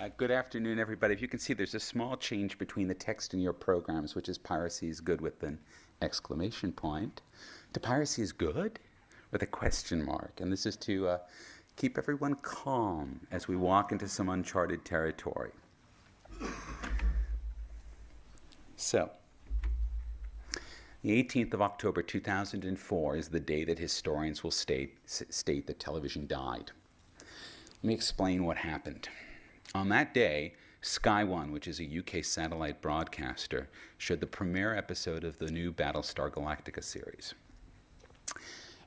Good afternoon, everybody. If you can see, there's a small change between the text in your programs, which is Piracy is good with an exclamation point, to Piracy is good with a question mark. And this is to keep everyone calm as we walk into some uncharted territory. So, the 18th of October 2004 is the day that historians will state that television died. Let me explain what happened. On that day, Sky One, which is a UK satellite broadcaster, showed the premiere episode of the new Battlestar Galactica series.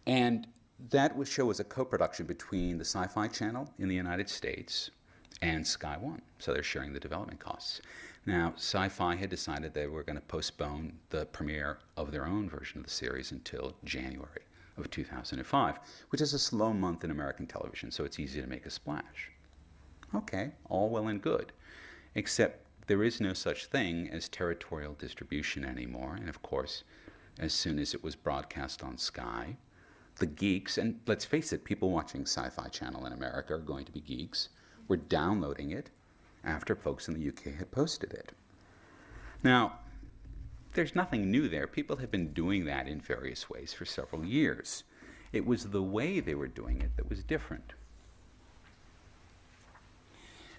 And that show was a co-production between the Sci-Fi Channel in the United States and Sky One, so they're sharing the development costs. Now, Sci-Fi had decided they were going to postpone the premiere of their own version of the series until January of 2005, which is a slow month in American television, so it's easy to make a splash. Okay, all well and good, except there is no such thing as territorial distribution anymore, and of course, as soon as it was broadcast on Sky, the geeks, and let's face it, people watching Sci-Fi Channel in America are going to be geeks, were downloading it after folks in the UK had posted it. Now, there's nothing new there. People have been doing that in various ways for several years. It was the way they were doing it that was different.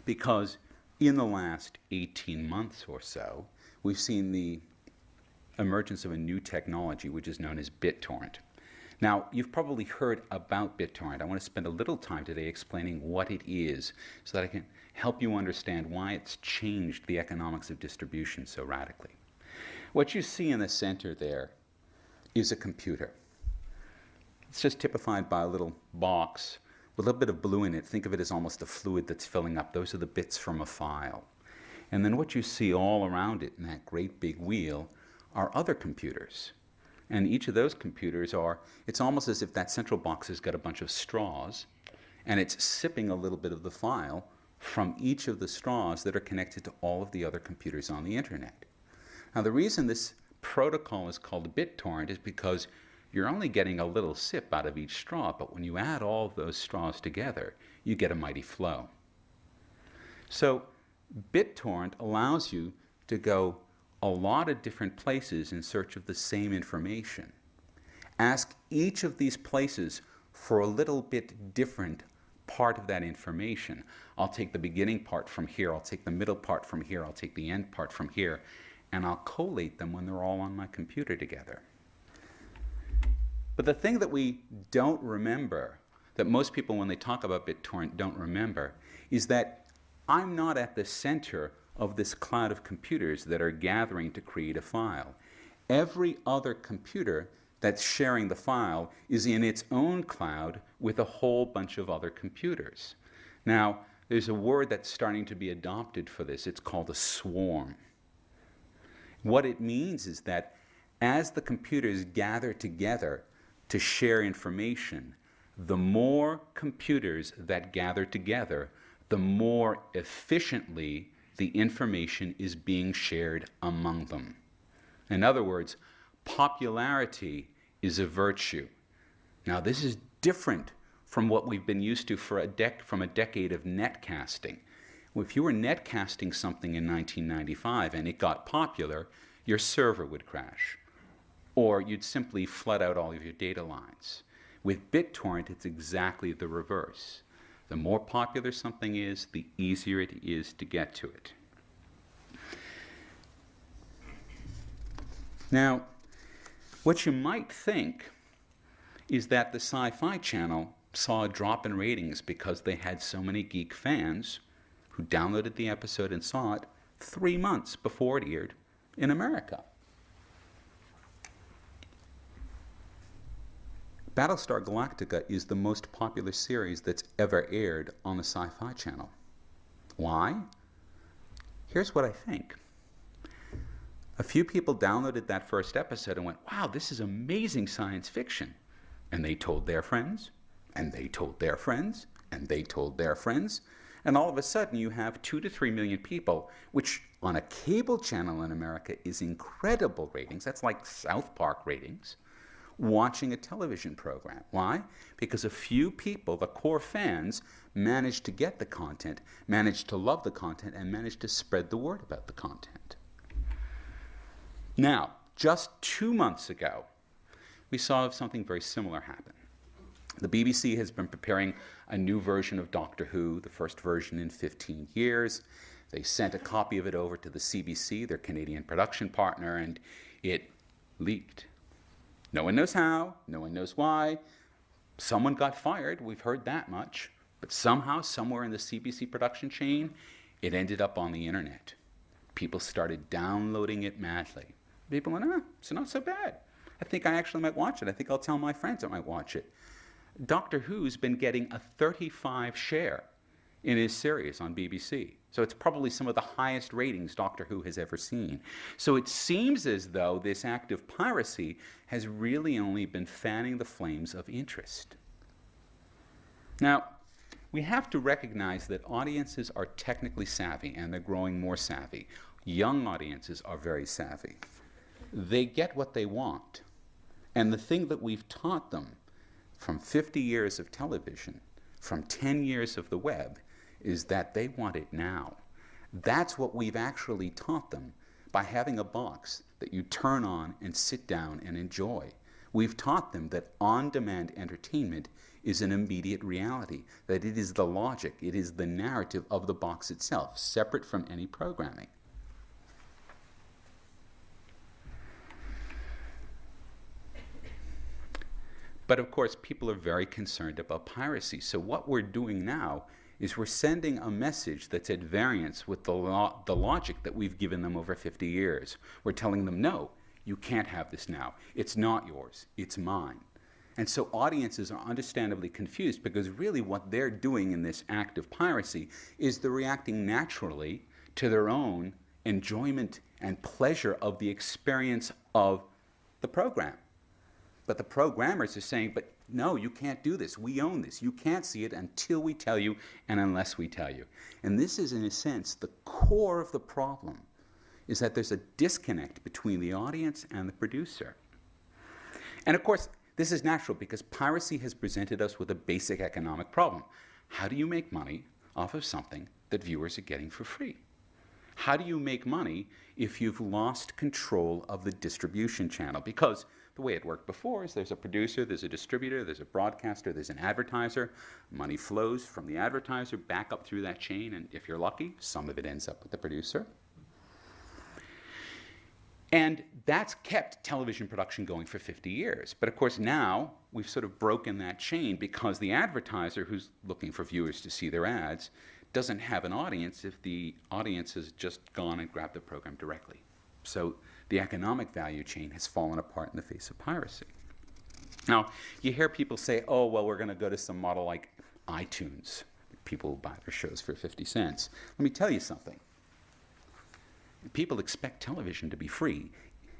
Because in the last 18 months or so, we've seen the emergence of a new technology which is known as BitTorrent. Now, you've probably heard about BitTorrent. I want to spend a little time today explaining what it is so that I can help you understand why it's changed the economics of distribution so radically. What you see in the center there is a computer. It's just typified by a little box with a little bit of blue in it. Think of it as almost a fluid that's filling up. Those are the bits from a file. And then what you see all around it in that great big wheel are other computers. And each of those computers it's almost as if that central box has got a bunch of straws, and it's sipping a little bit of the file from each of the straws that are connected to all of the other computers on the internet. Now, the reason this protocol is called BitTorrent is because you're only getting a little sip out of each straw, but when you add all of those straws together, you get a mighty flow. So BitTorrent allows you to go a lot of different places in search of the same information. Ask each of these places for a little bit different part of that information. I'll take the beginning part from here, I'll take the middle part from here, I'll take the end part from here, and I'll collate them when they're all on my computer together. But the thing that we don't remember, that most people when they talk about BitTorrent don't remember, is that I'm not at the center of this cloud of computers that are gathering to create a file. Every other computer that's sharing the file is in its own cloud with a whole bunch of other computers. Now, there's a word that's starting to be adopted for this. It's called a swarm. What it means is that as the computers gather together to share information, the more computers that gather together, the more efficiently the information is being shared among them. In other words, popularity is a virtue. Now, this is different from what we've been used to from a decade of netcasting. If you were netcasting something in 1995 and it got popular, your server would crash, or you'd simply flood out all of your data lines. With BitTorrent, it's exactly the reverse. The more popular something is, the easier it is to get to it. Now, what you might think is that the Sci-Fi Channel saw a drop in ratings because they had so many geek fans who downloaded the episode and saw it 3 months before it aired in America. Battlestar Galactica is the most popular series that's ever aired on the Sci-Fi Channel. Why? Here's what I think. A few people downloaded that first episode and went, wow, this is amazing science fiction. And they told their friends, and they told their friends, and they told their friends. And all of a sudden you have 2 to 3 million people, which on a cable channel in America is incredible ratings. That's like South Park ratings. watching a television program. Why? Because a few people, the core fans, managed to get the content, managed to love the content, and managed to spread the word about the content. Now, just 2 months ago, we saw something very similar happen. The BBC has been preparing a new version of Doctor Who, the first version in 15 years. They sent a copy of it over to the CBC, their Canadian production partner, and it leaked. No one knows how, no one knows why. Someone got fired, we've heard that much, but somehow, somewhere in the CBC production chain, it ended up on the internet. People started downloading it madly. People went, it's not so bad. I think I actually might watch it. I think I'll tell my friends I might watch it. Doctor Who's been getting a 35 share in his series on BBC. So it's probably some of the highest ratings Doctor Who has ever seen. So it seems as though this act of piracy has really only been fanning the flames of interest. Now, we have to recognize that audiences are technically savvy, and they're growing more savvy. Young audiences are very savvy. They get what they want. And the thing that we've taught them from 50 years of television, from 10 years of the web, is that they want it now. That's what we've actually taught them by having a box that you turn on and sit down and enjoy. We've taught them that on-demand entertainment is an immediate reality, that it is the logic, it is the narrative of the box itself, separate from any programming. But of course, people are very concerned about piracy. So what we're doing now is we're sending a message that's at variance with the logic that we've given them over 50 years. We're telling them, no, you can't have this now. It's not yours, it's mine. And so audiences are understandably confused, because really what they're doing in this act of piracy is they're reacting naturally to their own enjoyment and pleasure of the experience of the program. But the programmers are saying, but no, you can't do this. We own this. You can't see it until we tell you and unless we tell you. And this is, in a sense, the core of the problem, is that there's a disconnect between the audience and the producer. And of course, this is natural, because piracy has presented us with a basic economic problem. How do you make money off of something that viewers are getting for free? How do you make money if you've lost control of the distribution channel? Because the way it worked before is there's a producer, there's a distributor, there's a broadcaster, there's an advertiser. Money flows from the advertiser back up through that chain, and if you're lucky, some of it ends up with the producer. And that's kept television production going for 50 years. But of course now we've sort of broken that chain, because the advertiser who's looking for viewers to see their ads doesn't have an audience if the audience has just gone and grabbed the program directly. So the economic value chain has fallen apart in the face of piracy. Now, you hear people say, oh, well, we're going to go to some model like iTunes. People will buy their shows for 50 cents. Let me tell you something. People expect television to be free.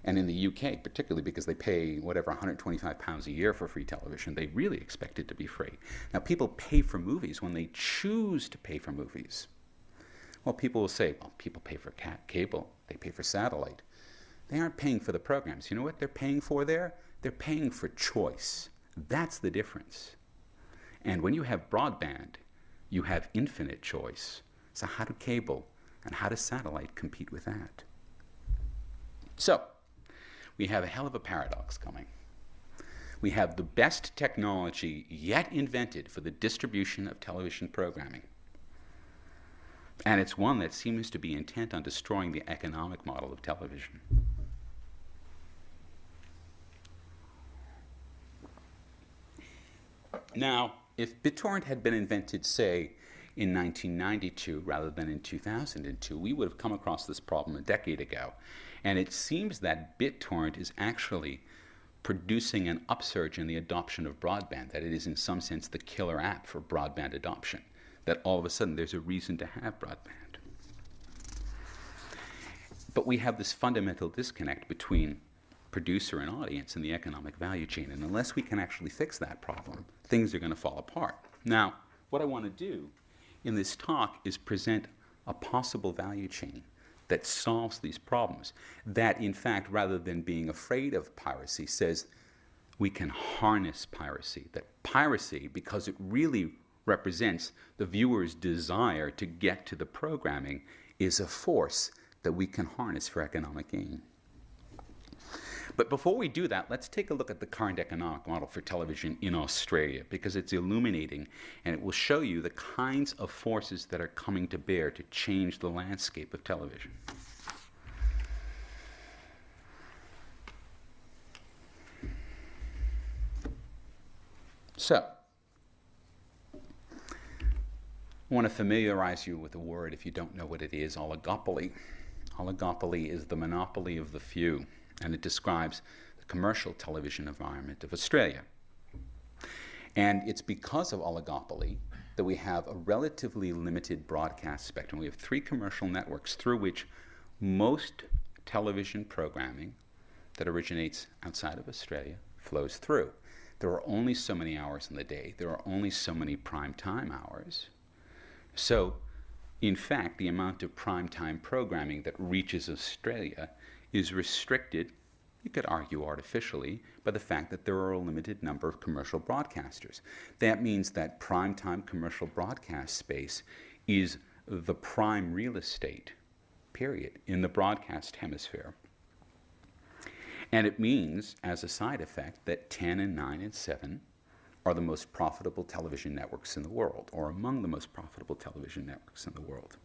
And in the UK, particularly because they pay, whatever, £125 a year for free television, they really expect it to be free. Now, people pay for movies when they choose to pay for movies. Well, people will say, well, people pay for cable, they pay for satellite. They aren't paying for the programs. You know what they're paying for there? They're paying for choice. That's the difference. And when you have broadband, you have infinite choice. So how do cable and how does satellite compete with that? So, we have a hell of a paradox coming. We have the best technology yet invented for the distribution of television programming. And it's one that seems to be intent on destroying the economic model of television. Now, if BitTorrent had been invented, say, in 1992 rather than in 2002, we would have come across this problem a decade ago. And it seems that BitTorrent is actually producing an upsurge in the adoption of broadband, that it is in some sense the killer app for broadband adoption, that all of a sudden there's a reason to have broadband. But we have this fundamental disconnect between producer and audience in the economic value chain, and unless we can actually fix that problem, things are going to fall apart. Now, what I want to do in this talk is present a possible value chain that solves these problems, that in fact, rather than being afraid of piracy, says, we can harness piracy. That piracy, because it really represents the viewer's desire to get to the programming, is a force that we can harness for economic gain. But before we do that, let's take a look at the current economic model for television in Australia, because it's illuminating and it will show you the kinds of forces that are coming to bear to change the landscape of television. So, I want to familiarize you with a word, if you don't know what it is, oligopoly. Oligopoly is the monopoly of the few, and it describes the commercial television environment of Australia. And it's because of oligopoly that we have a relatively limited broadcast spectrum. We have 3 commercial networks through which most television programming that originates outside of Australia flows through. There are only so many hours in the day. There are only so many prime time hours. So, in fact, the amount of prime time programming that reaches Australia is restricted, you could argue artificially, by the fact that there are a limited number of commercial broadcasters. That means that prime time commercial broadcast space is the prime real estate, period, in the broadcast hemisphere. And it means, as a side effect, that 10 and 9 and 7 are the most profitable television networks in the world, or among the most profitable television networks in the world.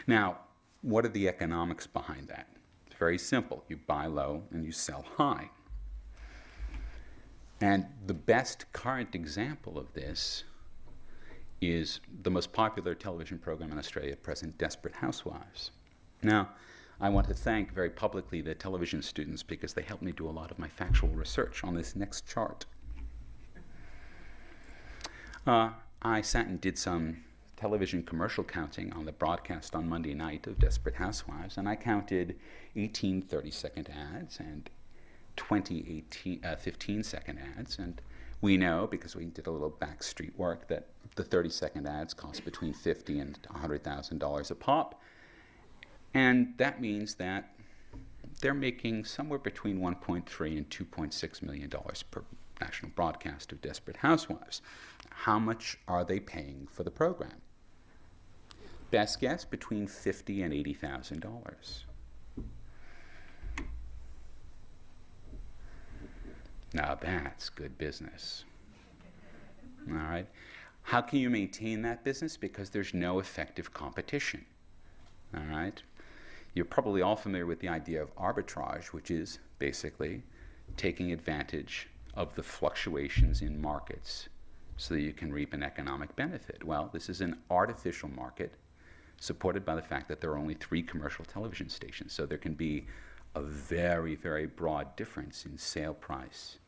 Now, what are the economics behind that? It's very simple. You buy low and you sell high. And the best current example of this is the most popular television program in Australia at present, Desperate Housewives. Now, I want to thank very publicly the television students because they helped me do a lot of my factual research on this next chart. I sat and did some television commercial counting on the broadcast on Monday night of Desperate Housewives, and I counted 18 30-second ads and 20 15-second ads. And we know, because we did a little backstreet work, that the 30-second ads cost between $50,000 and $100,000 a pop. And that means that they're making somewhere between $1.3 and $2.6 million per national broadcast of Desperate Housewives. How much are they paying for the program? Best guess, between $50,000 and $80,000. Now that's good business. All right. How can you maintain that business? Because there's no effective competition. All right. You're probably all familiar with the idea of arbitrage, which is basically taking advantage of the fluctuations in markets so that you can reap an economic benefit. Well, this is an artificial market supported by the fact that there are only 3 commercial television stations. So there can be a very, very broad difference in sale price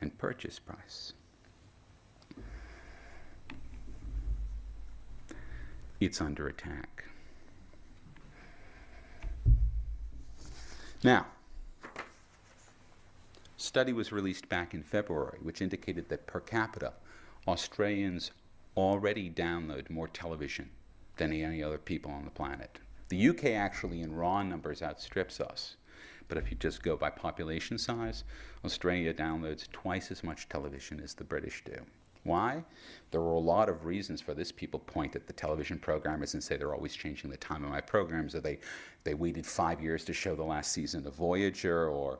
and purchase price. It's under attack. Now, a study was released back in February which indicated that per capita, Australians already download more television than any other people on the planet. The UK actually in raw numbers outstrips us. But if you just go by population size, Australia downloads twice as much television as the British do. Why? There are a lot of reasons for this. People point at the television programmers and say they're always changing the time of my programs, or they waited 5 years to show the last season of Voyager, or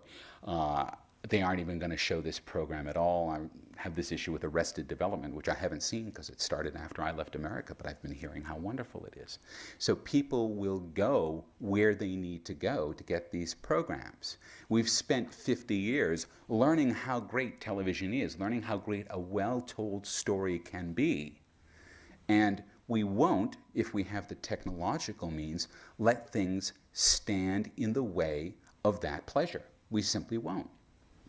they aren't even going to show this program at all. I have this issue with Arrested Development, which I haven't seen because it started after I left America, but I've been hearing how wonderful it is. So people will go where they need to go to get these programs. We've spent 50 years learning how great television is, learning how great a well-told story can be. And we won't, if we have the technological means, let things stand in the way of that pleasure. We simply won't.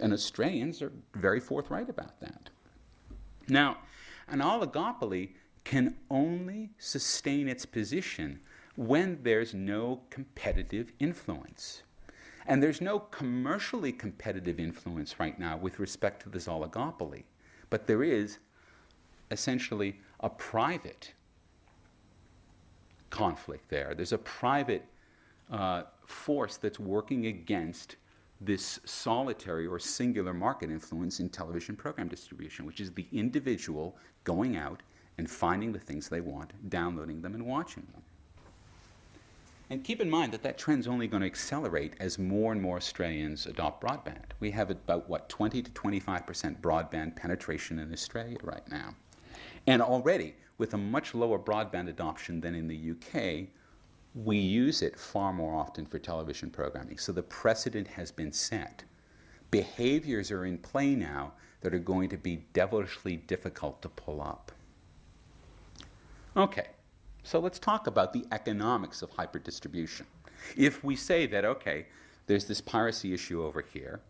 And Australians are very forthright about that. Now, an oligopoly can only sustain its position when there's no competitive influence. And there's no commercially competitive influence right now with respect to this oligopoly. But there is essentially a private conflict there. There's a private force that's working against this solitary or singular market influence in television program distribution, which is the individual going out and finding the things they want, downloading them and watching them. And keep in mind that that trend's only going to accelerate as more and more Australians adopt broadband. We have about, what, 20 to 25% broadband penetration in Australia right now. And already, with a much lower broadband adoption than in the UK, we use it far more often for television programming. So the precedent has been set. Behaviors are in play now that are going to be devilishly difficult to pull up. Okay, so let's talk about the economics of hyperdistribution. If we say that, okay, there's this piracy issue over here,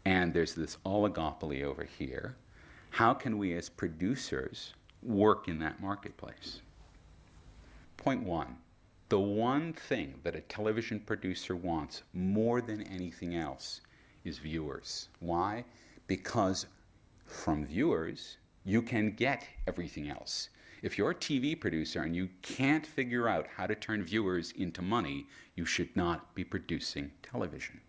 and there's this oligopoly over here, how can we as producers work in that marketplace? Point one, the one thing that a television producer wants more than anything else is viewers. Why? Because from viewers, you can get everything else. If you're a TV producer and you can't figure out how to turn viewers into money, you should not be producing television.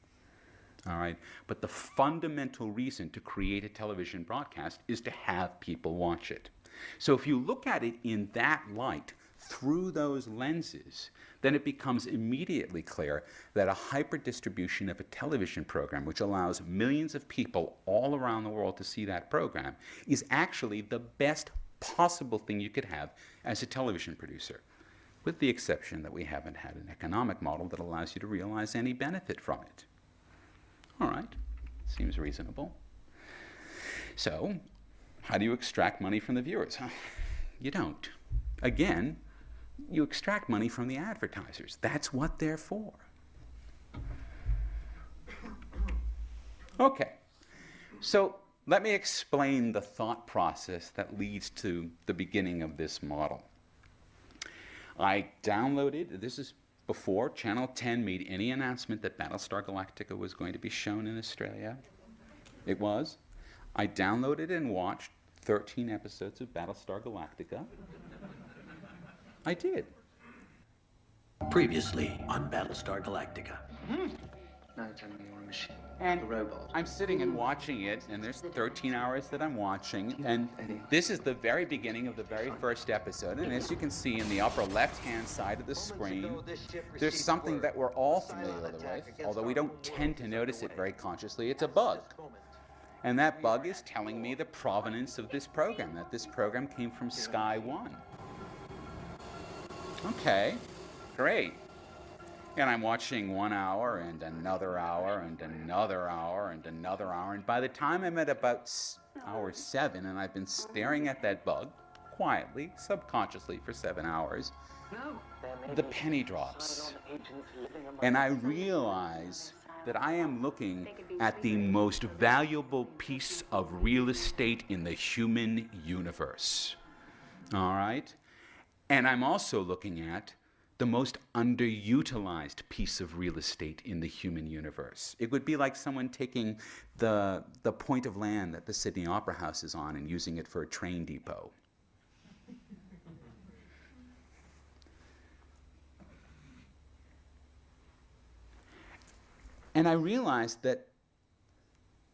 All right? But the fundamental reason to create a television broadcast is to have people watch it. So if you look at it in that light, through those lenses, then it becomes immediately clear that a hyperdistribution of a television program, which allows millions of people all around the world to see that program, is actually the best possible thing you could have as a television producer, with the exception that we haven't had an economic model that allows you to realize any benefit from it. All right, seems reasonable. So, how do you extract money from the viewers? You don't. Again, you extract money from the advertisers. That's what they're for. Okay, so let me explain the thought process that leads to the beginning of this model. I downloaded, this is before Channel 10 made any announcement that Battlestar Galactica was going to be shown in Australia. It was. I downloaded and watched 13 episodes of Battlestar Galactica. I did. Previously on Battlestar Galactica. No, it's only your machine. And the robot. I'm sitting and watching it, and there's 13 hours that I'm watching, and this is the very beginning of the very first episode, and as you can see in the upper left-hand side of the screen, there's something that we're all familiar with, although we don't tend to notice it very consciously. It's a bug. And that bug is telling me the provenance of this program, that this program came from Sky One. Okay, great. And I'm watching 1 hour and another hour and another hour and another hour. And by the time I'm at about hour 7 and I've been staring at that bug quietly, subconsciously for 7 hours, the penny drops. And I realize that I am looking at the most valuable piece of real estate in the human universe. All right? And I'm also looking at the most underutilized piece of real estate in the human universe. It would be like someone taking the point of land that the Sydney Opera House is on and using it for a train depot. And I realized that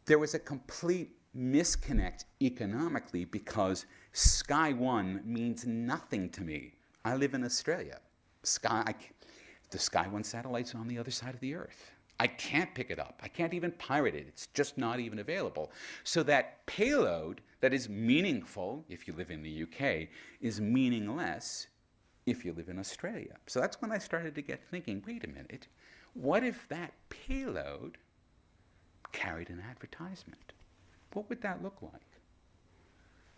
there was a complete misconnect economically because Sky One means nothing to me. I live in Australia. The Sky One satellite's on the other side of the Earth. I can't pick it up. I can't even pirate it. It's just not even available. So that payload that is meaningful if you live in the UK is meaningless if you live in Australia. So that's when I started to get thinking, wait a minute, what if that payload carried an advertisement? What would that look like?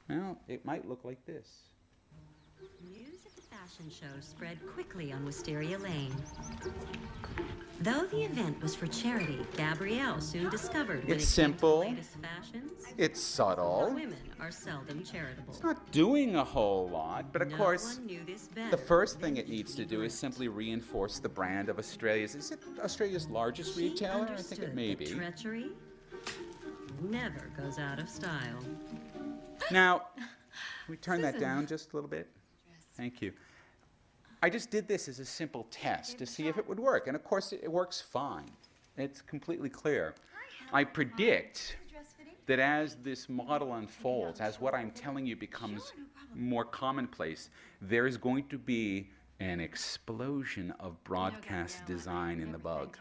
Well, it might look like this. News of the fashion show spread quickly on Wisteria Lane. Though the event was for charity, Gabrielle soon discovered when It's it simple. came to the latest fashions, It's subtle. women are seldom charitable. It's not doing a whole lot, but of No course, one knew this better the first than thing it needs to do is Kate simply reinforce the brand of Australia's. Is it Australia's largest She retailer? I think understood it may that be. treachery never goes out of style. Now, can we turn that down just a little bit? Thank you. I just did this as a simple test to see if it would work, and of course it works fine. It's completely clear. I predict that as this model unfolds, as what I'm telling you becomes more commonplace, there is going to be an explosion of broadcast design in the bug.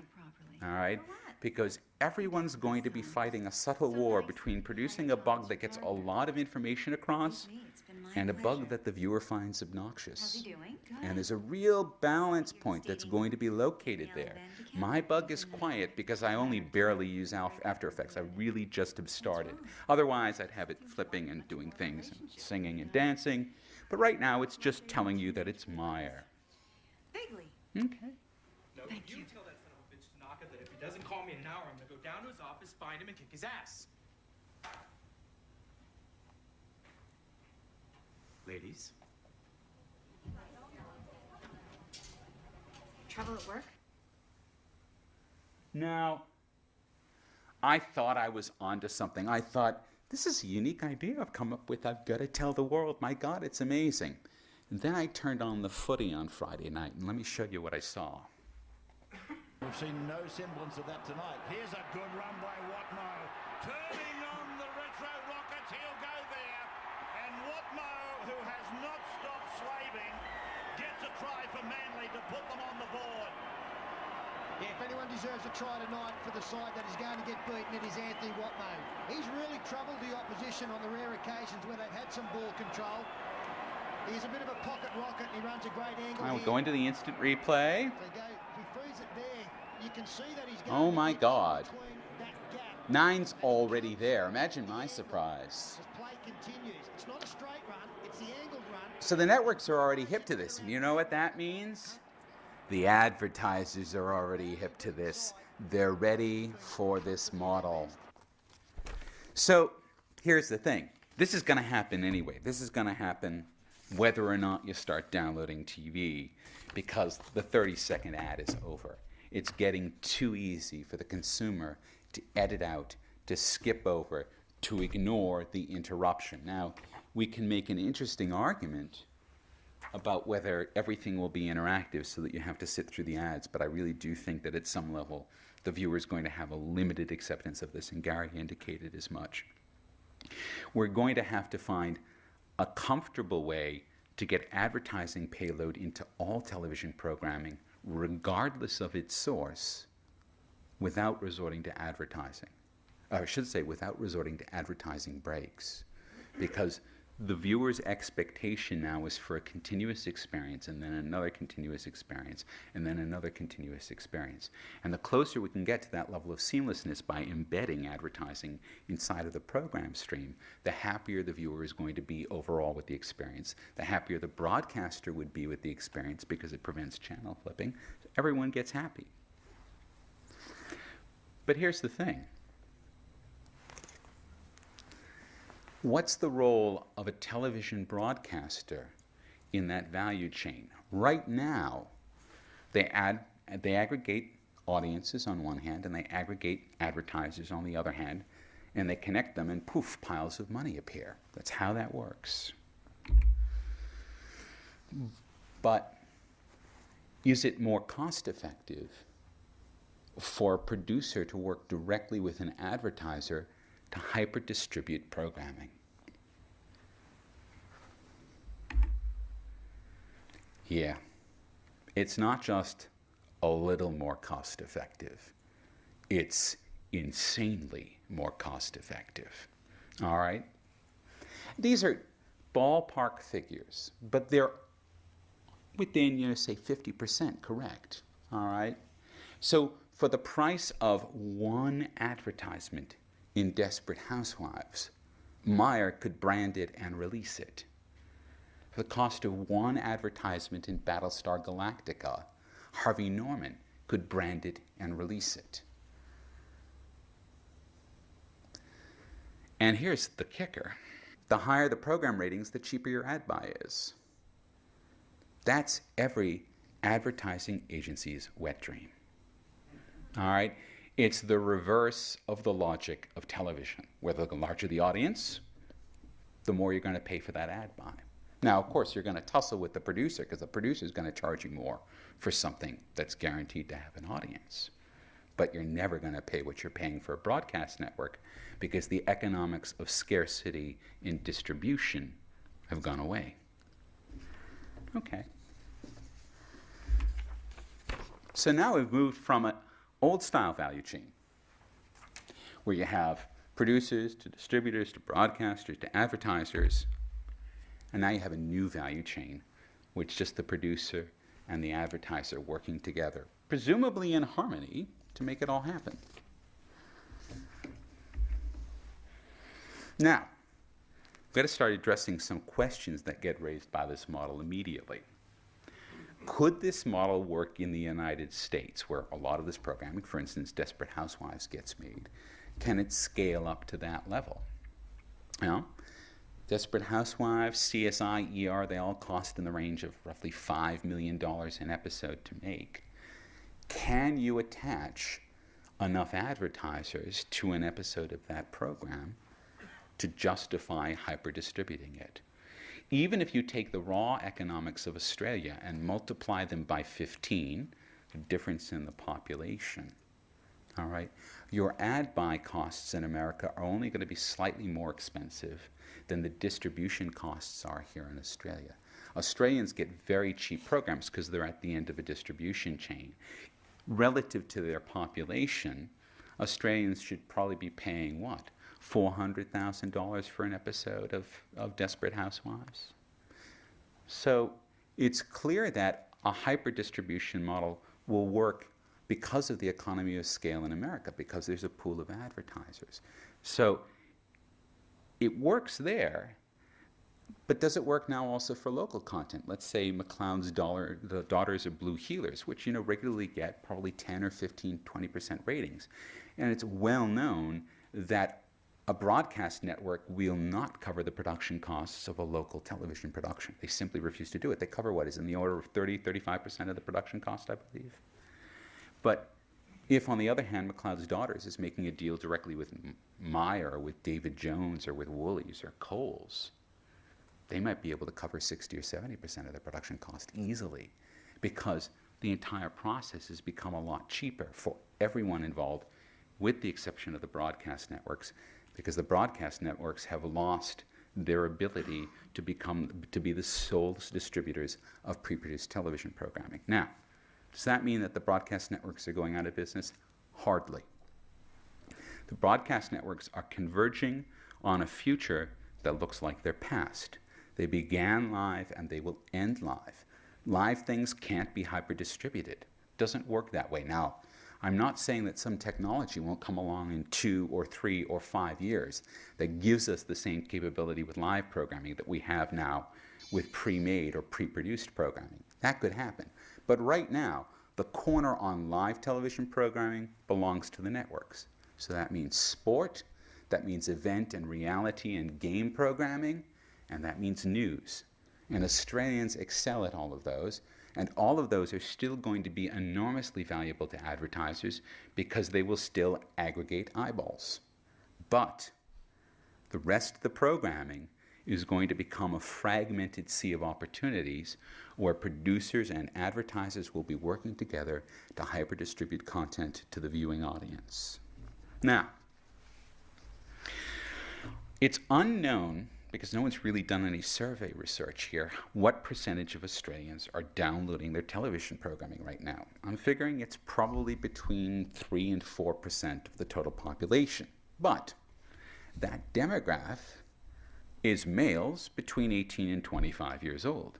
All right? Because everyone's going to be fighting a subtle war between producing a bug that gets a lot of information across and a bug that the viewer finds obnoxious. And there's a real balance point that's going to be located there. My bug is quiet because I only barely use After Effects. I really just have started. Otherwise, I'd have it flipping and doing things, and singing and dancing. But right now, it's just telling you that it's Meyer. Vaguely. Okay. No, Thank you. Tell that son of a bitch Tanaka that if he doesn't call me in an hour, I'm gonna go down to his office, find him, and kick his ass. Ladies. Trouble at work? Now, I thought I was onto something. I thought, this is a unique idea I've come up with. I've got to tell the world. My God, it's amazing. And then I turned on the footy on Friday night, and let me show you what I saw. We've seen no semblance of that tonight. Here's a good run by Watmo. Turning on the retro rockets, he'll go there. And Watmo, who has not stopped slaving, gets a try for Manly to put them on the board. Yeah, if anyone deserves a try tonight for the side that is going to get beaten, it is Anthony Watmo. He's really troubled the opposition on the rare occasions when they've had some ball control. He's a bit of a pocket rocket, and he runs a great angle. I will here. go into the instant replay. If he frees it there, you can see that he's going Oh to my get God. between that gap. 9's already there. Imagine my surprise. This play continues. It's not a straight run, it's the angled run. So the networks are already hip to this, and you know what that means? The advertisers are already hip to this. They're ready for this model. So here's the thing. This is going to happen anyway. This is going to happen whether or not you start downloading TV, because the 30-second ad is over. It's getting too easy for the consumer to edit out, to skip over, to ignore the interruption. Now, we can make an interesting argument about whether everything will be interactive so that you have to sit through the ads, but I really do think that at some level the viewer is going to have a limited acceptance of this, and Gary indicated as much. We're going to have to find a comfortable way to get advertising payload into all television programming, regardless of its source, without resorting to advertising. Or I should say, without resorting to advertising breaks. Because the viewer's expectation now is for a continuous experience, and then another continuous experience, and then another continuous experience. And the closer we can get to that level of seamlessness by embedding advertising inside of the program stream, the happier the viewer is going to be overall with the experience, the happier the broadcaster would be with the experience because it prevents channel flipping. So everyone gets happy. But here's the thing. What's the role of a television broadcaster in that value chain? Right now, they aggregate audiences on one hand, and they aggregate advertisers on the other hand, and they connect them, and poof, piles of money appear. That's how that works. But is it more cost-effective for a producer to work directly with an advertiser to hyper-distribute programming? Yeah, it's not just a little more cost-effective. It's insanely more cost-effective. All right? These are ballpark figures, but they're within, say 50% correct. All right? So for the price of one advertisement in Desperate Housewives, Meyer could brand it and release it. For the cost of one advertisement in Battlestar Galactica, Harvey Norman could brand it and release it. And here's the kicker. The higher the program ratings, the cheaper your ad buy is. That's every advertising agency's wet dream. All right? It's the reverse of the logic of television. Whether the larger the audience, the more you're going to pay for that ad buy. Now, of course, you're going to tussle with the producer because the producer is going to charge you more for something that's guaranteed to have an audience. but you're never going to pay what you're paying for a broadcast network because the economics of scarcity in distribution have gone away. Okay. So now we've moved from an old-style value chain where you have producers to distributors to broadcasters to advertisers, and now you have a new value chain, which just the producer and the advertiser working together, presumably in harmony, to make it all happen. Now, we've got to start addressing some questions that get raised by this model immediately. Could this model work in the United States, where a lot of this programming, for instance, Desperate Housewives, gets made? Can it scale up to that level? Well, Desperate Housewives, CSI, ER, they all cost in the range of roughly $5 million an episode to make. Can you attach enough advertisers to an episode of that program to justify hyper-distributing it? Even if you take the raw economics of Australia and multiply them by 15, the difference in the population, all right, your ad buy costs in America are only going to be slightly more expensive than the distribution costs are here in Australia. Australians get very cheap programs because they're at the end of a distribution chain. Relative to their population, Australians should probably be paying what? $400,000 for an episode of Desperate Housewives? So it's clear that a hyper-distribution model will work because of the economy of scale in America, because there's a pool of advertisers. So it works there, but does it work now also for local content? Let's say McCloud's The Daughters of Blue Heelers, which regularly get probably 10 or 15, 20% ratings. And it's well known that a broadcast network will not cover the production costs of a local television production. They simply refuse to do it. They cover what is in the order of 30, 35% of the production cost, I believe. But if, on the other hand, McCloud's Daughters is making a deal directly with Meijer or with David Jones or with Woolies or Kohl's, they might be able to cover 60 or 70% of their production cost easily because the entire process has become a lot cheaper for everyone involved, with the exception of the broadcast networks, because the broadcast networks have lost their ability to be the sole distributors of pre-produced television programming. Now, does that mean that the broadcast networks are going out of business? Hardly. The broadcast networks are converging on a future that looks like their past. They began live and they will end live. Live things can't be hyper-distributed. Doesn't work that way. Now, I'm not saying that some technology won't come along in 2 or 3 or 5 years that gives us the same capability with live programming that we have now with pre-made or pre-produced programming. That could happen. But right now, the corner on live television programming belongs to the networks. So that means sport, that means event and reality and game programming, and that means news. And Australians excel at all of those, and all of those are still going to be enormously valuable to advertisers because they will still aggregate eyeballs. But the rest of the programming is going to become a fragmented sea of opportunities where producers and advertisers will be working together to hyper-distribute content to the viewing audience. Now, it's unknown, because no one's really done any survey research here, what percentage of Australians are downloading their television programming right now. I'm figuring it's probably between 3 and 4% of the total population. But that demographic is males between 18 and 25 years old.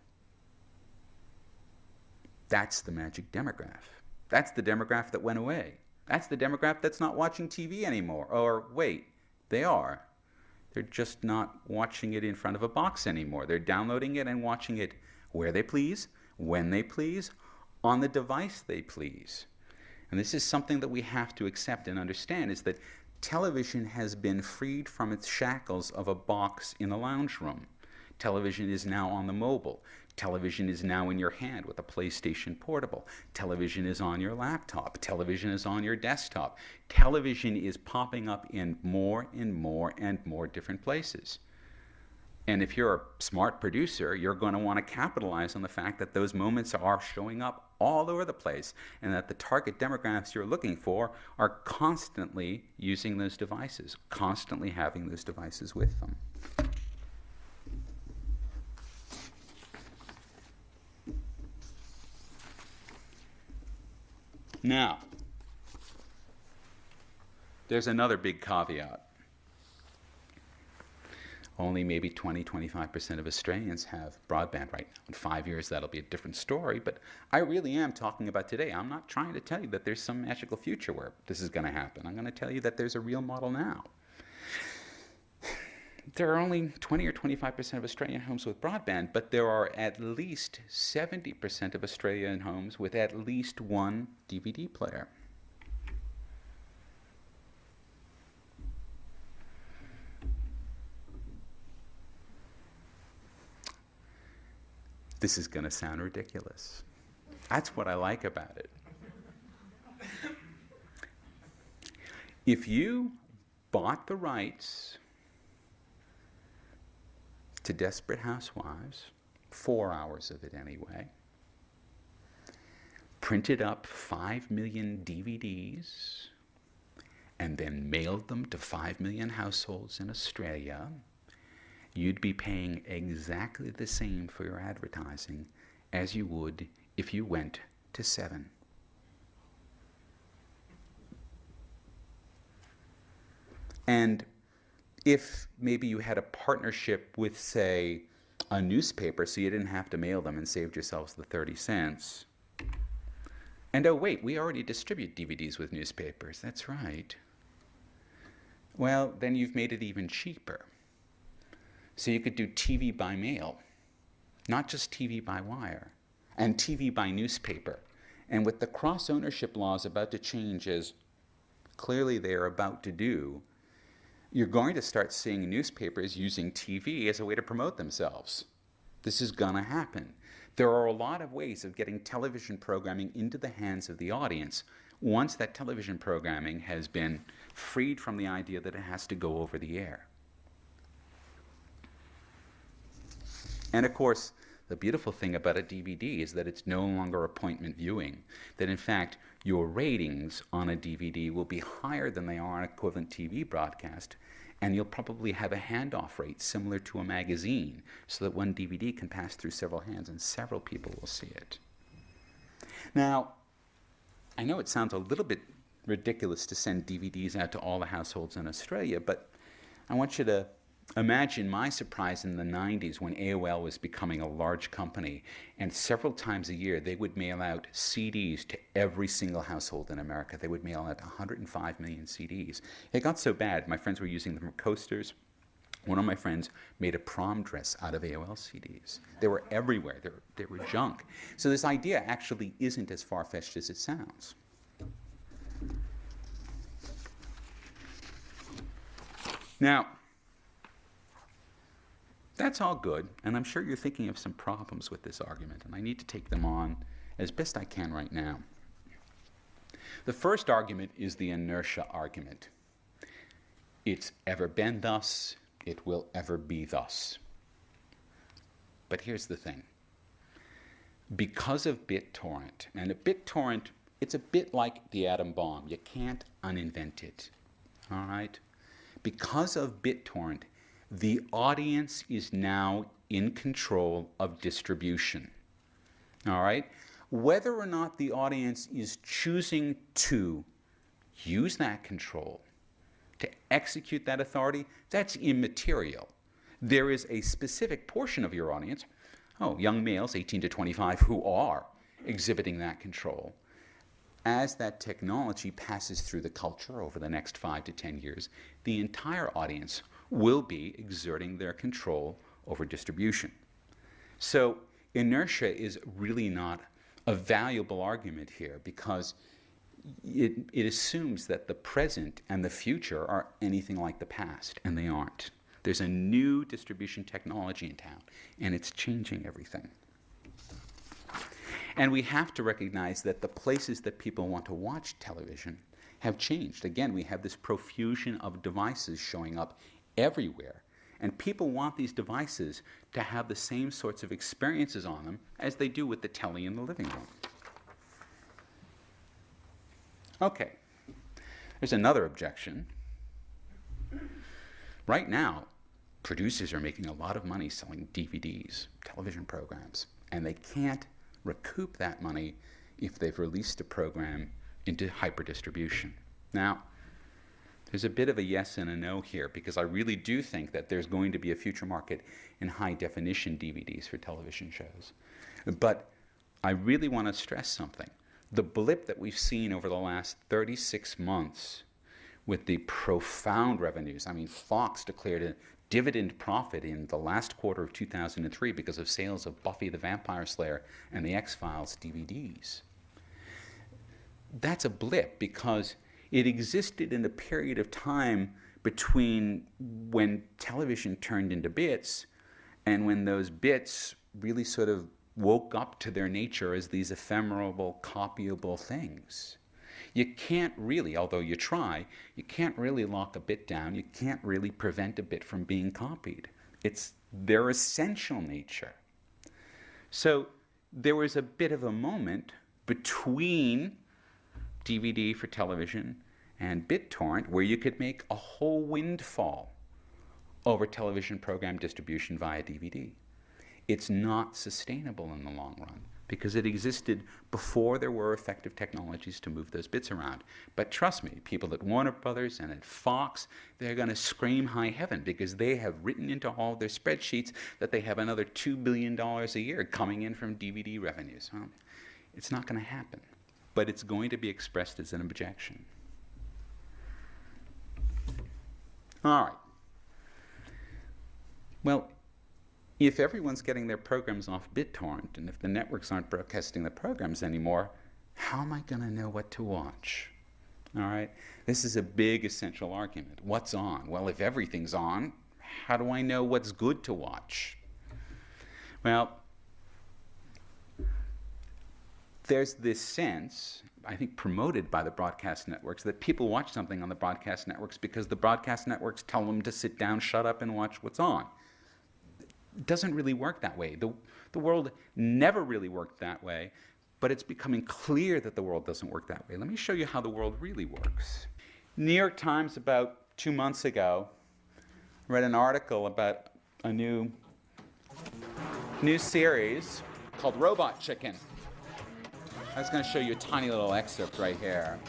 That's the magic demographic. That's the demographic that went away. That's the demographic that's not watching TV anymore. Or wait, they are. They're just not watching it in front of a box anymore. They're downloading it and watching it where they please, when they please, on the device they please. And this is something that we have to accept and understand, is that television has been freed from its shackles of a box in a lounge room. Television is now on the mobile. Television is now in your hand with a PlayStation Portable. Television is on your laptop. Television is on your desktop. Television is popping up in more and more and more different places. And if you're a smart producer, you're going to want to capitalize on the fact that those moments are showing up all over the place and that the target demographics you're looking for are constantly using those devices, constantly having those devices with them. Now, there's another big caveat. Only maybe 20-25% of Australians have broadband right now. In 5 years, that'll be a different story, but I really am talking about today. I'm not trying to tell you that there's some magical future where this is going to happen. I'm going to tell you that there's a real model now. There are only 20 or 25% of Australian homes with broadband, but there are at least 70% of Australian homes with at least one DVD player. This is going to sound ridiculous. That's what I like about it. If you bought the rights to Desperate Housewives, 4 hours of it anyway, printed up 5 million DVDs, and then mailed them to 5 million households in Australia, you'd be paying exactly the same for your advertising as you would if you went to 7. And if maybe you had a partnership with, say, a newspaper so you didn't have to mail them and saved yourselves the 30 cents. And oh wait, we already distribute DVDs with newspapers, that's right. Well, then you've made it even cheaper. So you could do TV by mail, not just TV by wire, and TV by newspaper. And with the cross-ownership laws about to change, as clearly they are about to do, you're going to start seeing newspapers using TV as a way to promote themselves. This is going to happen. There are a lot of ways of getting television programming into the hands of the audience once that television programming has been freed from the idea that it has to go over the air. And of course, the beautiful thing about a DVD is that it's no longer appointment viewing, that in fact your ratings on a DVD will be higher than they are on an equivalent TV broadcast, and you'll probably have a handoff rate similar to a magazine, so that one DVD can pass through several hands and several people will see it. Now, I know it sounds a little bit ridiculous to send DVDs out to all the households in Australia, but I want you to imagine my surprise in the 90s when AOL was becoming a large company, and several times a year they would mail out CDs to every single household in America. They would mail out 105 million CDs. It got so bad, my friends were using them for coasters. One of my friends made a prom dress out of AOL CDs. They were everywhere. They were junk. So this idea actually isn't as far-fetched as it sounds. Now, that's all good, and I'm sure you're thinking of some problems with this argument, and I need to take them on as best I can right now. The first argument is the inertia argument. It's ever been thus, it will ever be thus. But here's the thing. Because of BitTorrent, and a BitTorrent, it's a bit like the atom bomb. You can't uninvent it, all right? Because of BitTorrent, the audience is now in control of distribution, all right? Whether or not the audience is choosing to use that control, to execute that authority, that's immaterial. There is a specific portion of your audience, young males, 18 to 25, who are exhibiting that control. As that technology passes through the culture over the next 5 to 10 years, the entire audience will be exerting their control over distribution. So inertia is really not a valuable argument here because it assumes that the present and the future are anything like the past, and they aren't. There's a new distribution technology in town, and it's changing everything. And we have to recognize that the places that people want to watch television have changed. Again, we have this profusion of devices showing up everywhere, And people want these devices to have the same sorts of experiences on them as they do with the telly in the living room. Okay, there's another objection. Right now, producers are making a lot of money selling DVDs, television programs, and they can't recoup that money if they've released a program into hyperdistribution. Now, there's a bit of a yes and a no here, because I really do think that there's going to be a future market in high-definition DVDs for television shows. But I really want to stress something. The blip that we've seen over the last 36 months with the profound revenues, I mean, Fox declared a dividend profit in the last quarter of 2003 because of sales of Buffy the Vampire Slayer and the X-Files DVDs. That's a blip because it existed in a period of time between when television turned into bits and when those bits really sort of woke up to their nature as these ephemeral, copyable things. You can't really, although you try, you can't really lock a bit down. You can't really prevent a bit from being copied. It's their essential nature. So there was a bit of a moment between DVD for television and BitTorrent where you could make a whole windfall over television program distribution via DVD. It's not sustainable in the long run because it existed before there were effective technologies to move those bits around. But trust me, people at Warner Brothers and at Fox, they're going to scream high heaven because they have written into all their spreadsheets that they have another $2 billion a year coming in from DVD revenues. Well, it's not going to happen, but it's going to be expressed as an objection. All right. Well, if everyone's getting their programs off BitTorrent, and if the networks aren't broadcasting the programs anymore, how am I going to know what to watch? All right? This is a big essential argument. What's on? Well, if everything's on, how do I know what's good to watch? Well, there's this sense, I think promoted by the broadcast networks, that people watch something on the broadcast networks because the broadcast networks tell them to sit down, shut up, and watch what's on. It doesn't really work that way. The world never really worked that way, but it's becoming clear that the world doesn't work that way. Let me show you how the world really works. New York Times, about 2 months ago, read an article about a new series called Robot Chicken. I was going to show you a tiny little excerpt right here.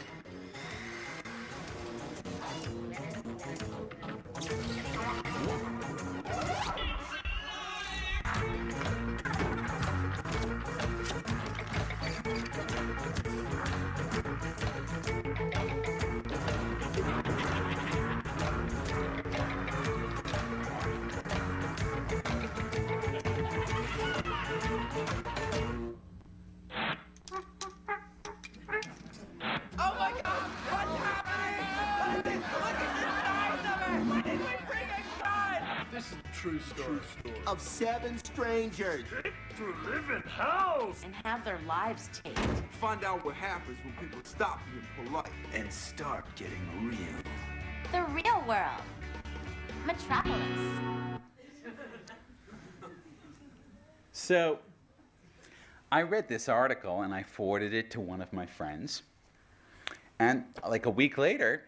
Of 7 strangers To live in house. And have their lives taped. Find out what happens when people stop being polite And start getting real. The real world. Metropolis. So I read this article and I forwarded it to one of my friends. And like a week later,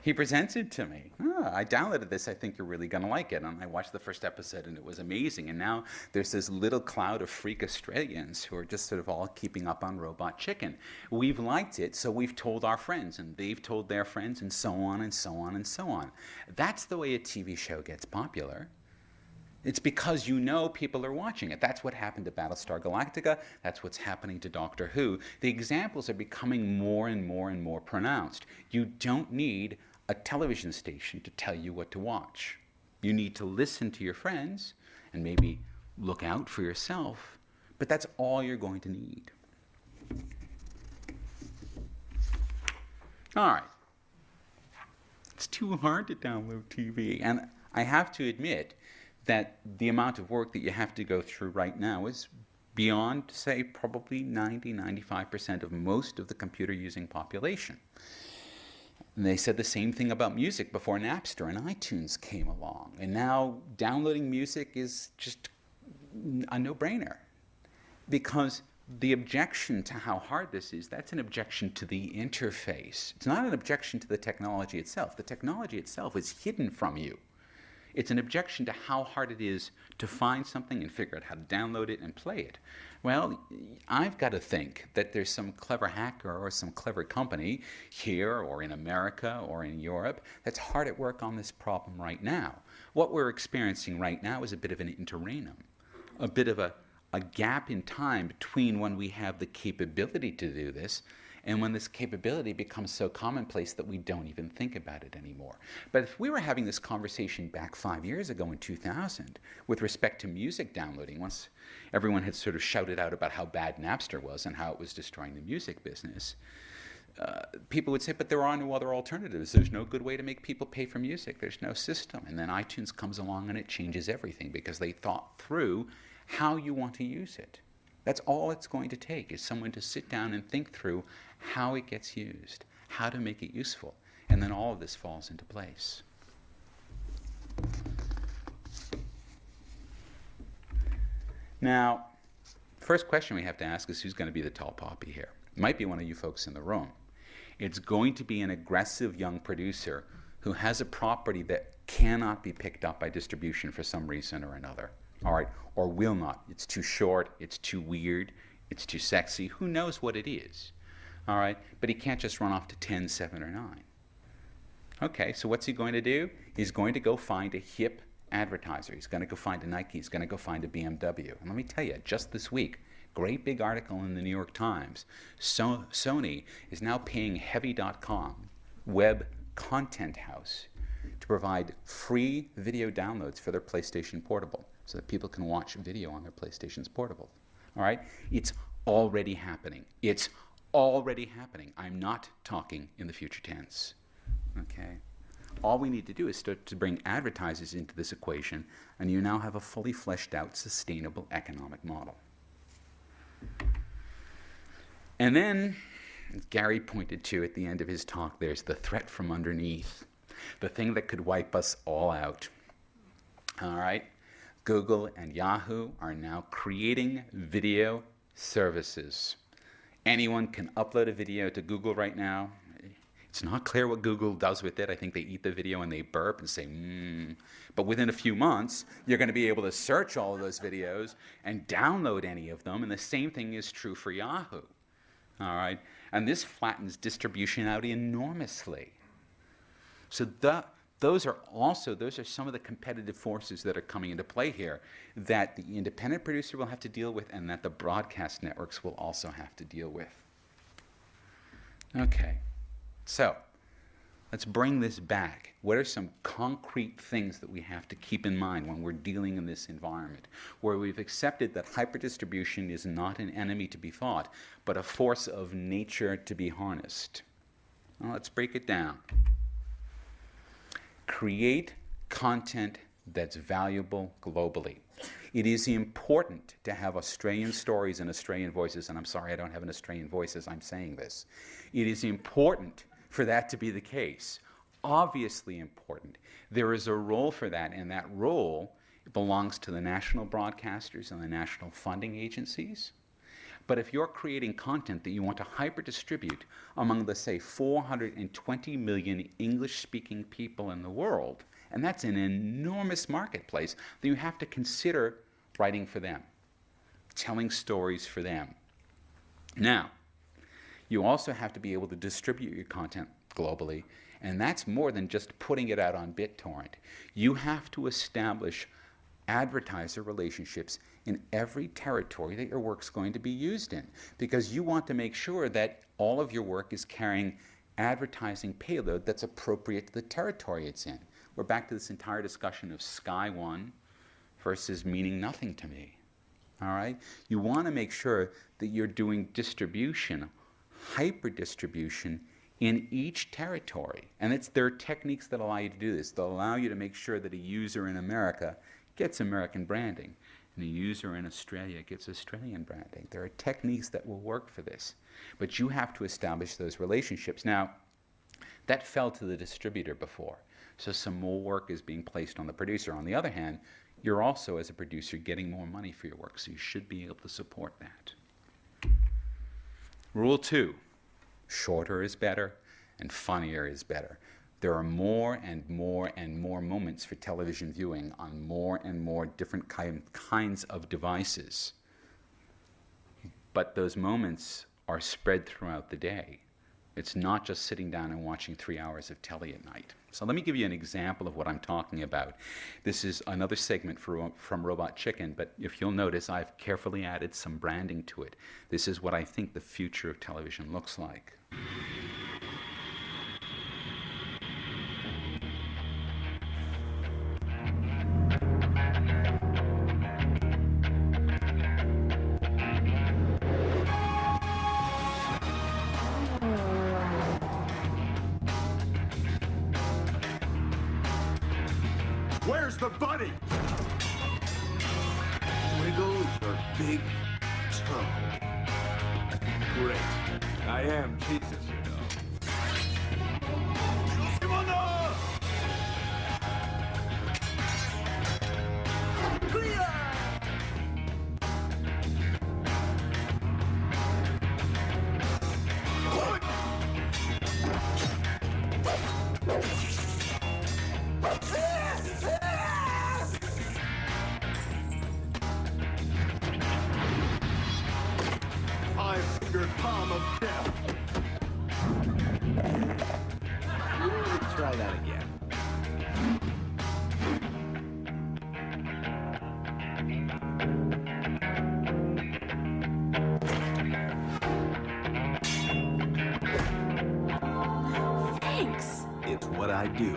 he presents it to me. I downloaded this. I think you're really going to like it. And I watched the first episode, and it was amazing. And now there's this little cloud of freak Australians who are just sort of all keeping up on Robot Chicken. We've liked it, so we've told our friends, and they've told their friends, and so on and so on and so on. That's the way a TV show gets popular. It's because you know people are watching it. That's what happened to Battlestar Galactica. That's what's happening to Doctor Who. The examples are becoming more and more and more pronounced. You don't need a television station to tell you what to watch. You need to listen to your friends and maybe look out for yourself, but that's all you're going to need. All right. It's too hard to download TV, and I have to admit that the amount of work that you have to go through right now is beyond, say, probably 90-95% of most of the computer-using population. And they said the same thing about music before Napster and iTunes came along. And now downloading music is just a no-brainer. Because the objection to how hard this is, that's an objection to the interface. It's not an objection to the technology itself. The technology itself is hidden from you. It's an objection to how hard it is to find something and figure out how to download it and play it. Well, I've got to think that there's some clever hacker or some clever company here or in America or in Europe that's hard at work on this problem right now. What we're experiencing right now is a bit of an interregnum, a bit of a gap in time between when we have the capability to do this and when this capability becomes so commonplace that we don't even think about it anymore. But if we were having this conversation back 5 years ago in 2000 with respect to music downloading, once everyone had sort of shouted out about how bad Napster was and how it was destroying the music business, people would say, but there are no other alternatives. There's no good way to make people pay for music. There's no system. And then iTunes comes along and it changes everything because they thought through how you want to use it. That's all it's going to take, is someone to sit down and think through how it gets used, how to make it useful, and then all of this falls into place. Now, first question we have to ask is who's going to be the tall poppy here? It might be one of you folks in the room. It's going to be an aggressive young producer who has a property that cannot be picked up by distribution for some reason or another. All right, or will not. It's too short, it's too weird, it's too sexy. Who knows what it is? All right, but he can't just run off to 10, 7, or 9. Okay, so what's he going to do? He's going to go find a hip advertiser. He's going to go find a Nike. He's going to go find a BMW. And let me tell you, just this week, great big article in the New York Times. Sony is now paying Heavy.com, web content house, to provide free video downloads for their PlayStation Portable, so that people can watch video on their PlayStation's Portable. All right? It's already happening. It's already happening. I'm not talking in the future tense. Okay? All we need to do is start to bring advertisers into this equation, and you now have a fully fleshed out, sustainable economic model. And then, as Gary pointed to at the end of his talk, there's the threat from underneath, the thing that could wipe us all out. All right? Google and Yahoo are now creating video services. Anyone can upload a video to Google right now. It's not clear what Google does with it. I think they eat the video and they burp and say, But within a few months, you're going to be able to search all of those videos and download any of them. And the same thing is true for Yahoo. All right? And this flattens distribution out enormously. So those are some of the competitive forces that are coming into play here that the independent producer will have to deal with and that the broadcast networks will also have to deal with. Okay, so let's bring this back. What are some concrete things that we have to keep in mind when we're dealing in this environment where we've accepted that hyperdistribution is not an enemy to be fought, but a force of nature to be harnessed? Well, let's break it down. Create content that's valuable globally. It is important to have Australian stories and Australian voices, and I'm sorry I don't have an Australian voice as I'm saying this. It is important for that to be the case. Obviously important. There is a role for that, and that role belongs to the national broadcasters and the national funding agencies. But if you're creating content that you want to hyper-distribute among the, say, 420 million English-speaking people in the world, and that's an enormous marketplace, then you have to consider writing for them, telling stories for them. Now, you also have to be able to distribute your content globally, and that's more than just putting it out on BitTorrent. You have to establish advertiser relationships in every territory that your work's going to be used in, because you want to make sure that all of your work is carrying advertising payload that's appropriate to the territory it's in. We're back to this entire discussion of Sky One versus meaning nothing to me. All right? You want to make sure that you're doing distribution, hyper-distribution, in each territory. And there are techniques that allow you to do this. They'll allow you to make sure that a user in America gets American branding, and a user in Australia gets Australian branding. There are techniques that will work for this, but you have to establish those relationships. Now, That fell to the distributor before. So some more work is being placed on the producer. On the other hand, you're also, as a producer, getting more money for your work, so you should be able to support that. Rule 2, shorter is better and funnier is better. There are more and more and more moments for television viewing on more and more different kinds of devices. But those moments are spread throughout the day. It's not just sitting down and watching 3 hours of telly at night. So let me give you an example of what I'm talking about. This is another segment from Robot Chicken, but if you'll notice, I've carefully added some branding to it. This is what I think the future of television looks like. Where's the bunny? Wiggle your big toe. Great. I am Jesus, you know. Five-fingered palm of death. Try that again. Thanks. It's what I do.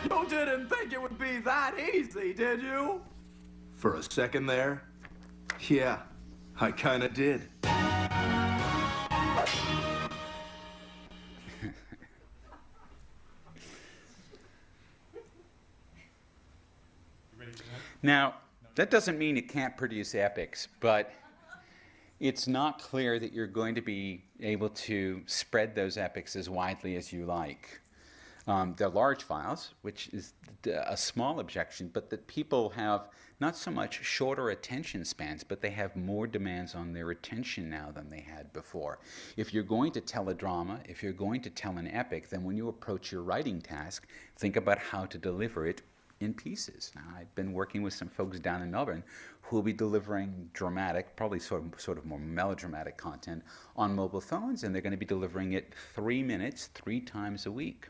You didn't think it would be that easy, did you? For a second there, yeah, I kinda did. Now, that doesn't mean it can't produce epics, but it's not clear that you're going to be able to spread those epics as widely as you like. They're large files, which is a small objection, but that people have not so much shorter attention spans, but they have more demands on their attention now than they had before. If you're going to tell a drama, if you're going to tell an epic, then when you approach your writing task, think about how to deliver it in pieces. Now, I've been working with some folks down in Melbourne who will be delivering dramatic, probably sort of more melodramatic content on mobile phones, and they're going to be delivering it 3 minutes, 3 times a week.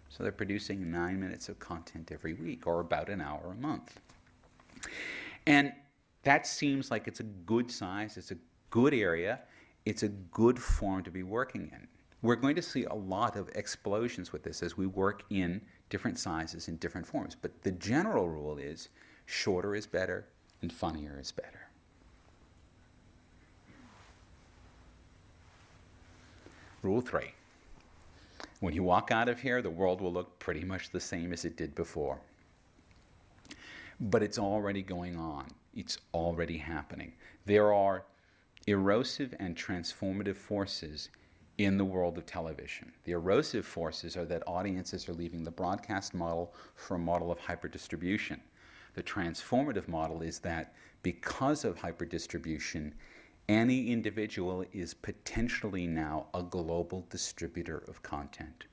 So they're producing 9 minutes of content every week, or about an hour a month. And that seems like it's a good size, it's a good area, it's a good form to be working in. We're going to see a lot of explosions with this as we work in different sizes and different forms. But the general rule is shorter is better and funnier is better. Rule 3. When you walk out of here, the world will look pretty much the same as it did before. But it's already going on. It's already happening. There are erosive and transformative forces in the world of television. The erosive forces are that audiences are leaving the broadcast model for a model of hyperdistribution. The transformative model is that because of hyperdistribution, any individual is potentially now a global distributor of content.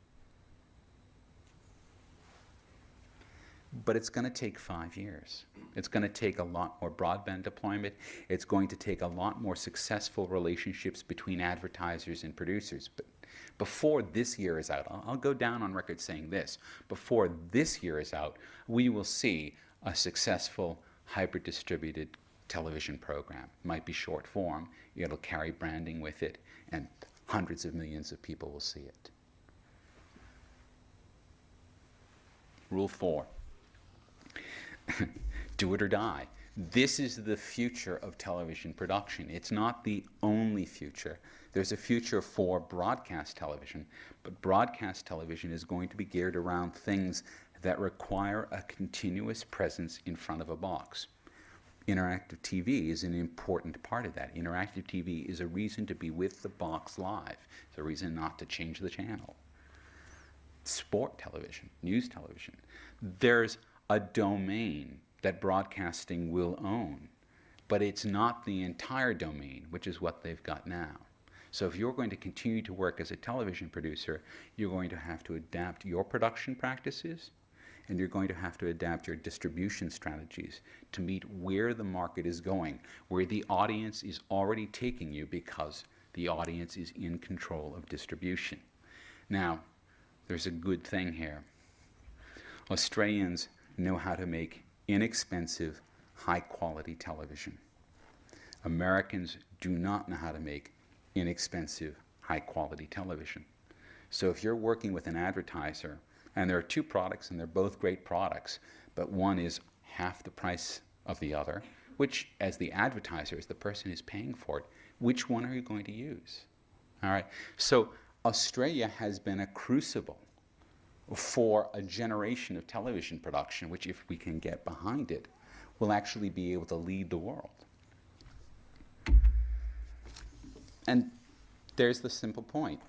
But it's going to take 5 years. It's going to take a lot more broadband deployment. It's going to take a lot more successful relationships between advertisers and producers. But before this year is out, I'll go down on record saying this, before this year is out, we will see a successful hyper-distributed television program. It might be short form, it'll carry branding with it, and hundreds of millions of people will see it. Rule 4. Do it or die. This is the future of television production. It's not the only future. There's a future for broadcast television, but broadcast television is going to be geared around things that require a continuous presence in front of a box. Interactive TV is an important part of that. Interactive TV is a reason to be with the box live. It's a reason not to change the channel. Sport television, news television. There's a domain that broadcasting will own, but it's not the entire domain, which is what they've got now. So if you're going to continue to work as a television producer, you're going to have to adapt your production practices, and you're going to have to adapt your distribution strategies to meet where the market is going, where the audience is already taking you because the audience is in control of distribution. Now, there's a good thing here. Australians know how to make inexpensive, high-quality television. Americans do not know how to make inexpensive, high-quality television. So if you're working with an advertiser, and there are two products, and they're both great products, but one is half the price of the other, which, as the advertiser, as the person who's paying for it, which one are you going to use? All right. So Australia has been a crucible for a generation of television production, which, if we can get behind it, will actually be able to lead the world. And there's the simple point.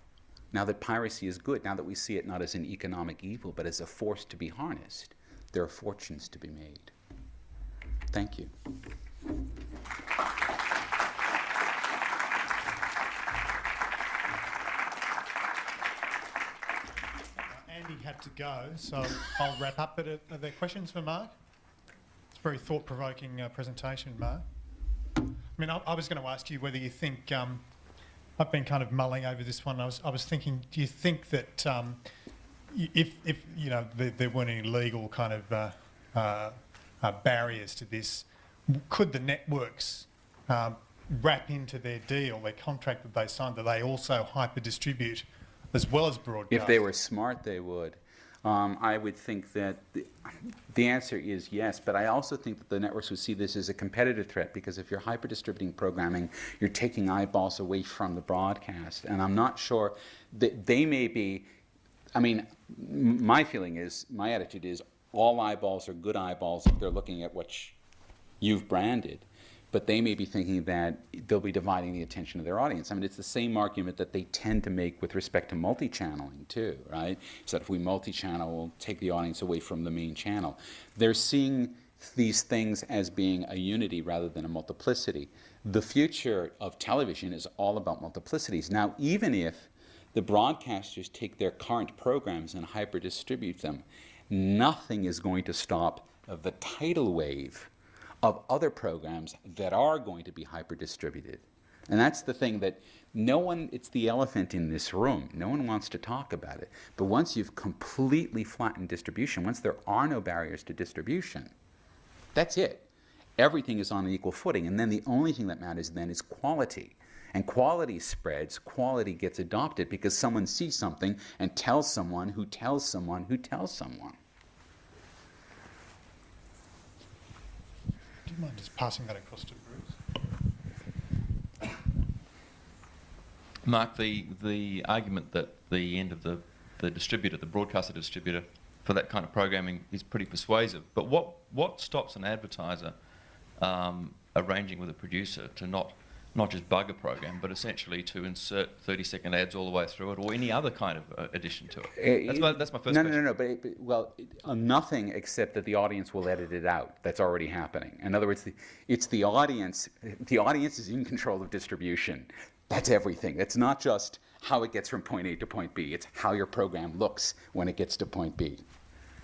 Now that piracy is good, now that we see it not as an economic evil, but as a force to be harnessed, there are fortunes to be made. Thank you. Andy had to go, so I'll wrap up. But are there questions for Mark? It's a very thought-provoking presentation, Mark. I mean, I was going to ask you whether you think... I've been kind of mulling over this one. I was thinking, do you think that if you know there weren't any legal kind of barriers to this, could the networks wrap into their deal, their contract that they signed, that they also hyper-distribute as well as broadcast? If they were smart, they would. I would think that the answer is yes, but I also think that the networks would see this as a competitive threat, because if you're hyper-distributing programming, you're taking eyeballs away from the broadcast. And I'm not sure that they may be, I mean, my feeling is, my attitude is, all eyeballs are good eyeballs if they're looking at what you've branded. But they may be thinking that they'll be dividing the attention of their audience. I mean, it's the same argument that they tend to make with respect to multi-channeling too, right? So if we multi-channel, we'll take the audience away from the main channel. They're seeing these things as being a unity rather than a multiplicity. The future of television is all about multiplicities. Now, even if the broadcasters take their current programs and hyper-distribute them, nothing is going to stop the tidal wave of other programs that are going to be hyper-distributed. And that's the thing that no one, it's the elephant in this room. No one wants to talk about it. But once you've completely flattened distribution, once there are no barriers to distribution, that's it. Everything is on an equal footing. And then the only thing that matters then is quality. And quality spreads, quality gets adopted because someone sees something and tells someone who tells someone who tells someone. Do you mind just passing that across to Bruce? Mark, the argument that the end of the distributor, the broadcaster distributor, for that kind of programming is pretty persuasive. But what stops an advertiser arranging with a producer to not just bug a program, but essentially to insert 30-second ads all the way through it, or any other kind of addition to it? That's my first question. No. But nothing except that the audience will edit it out. That's already happening. In other words, it's the audience. The audience is in control of distribution. That's everything. It's not just how it gets from point A to point B. It's how your program looks when it gets to point B.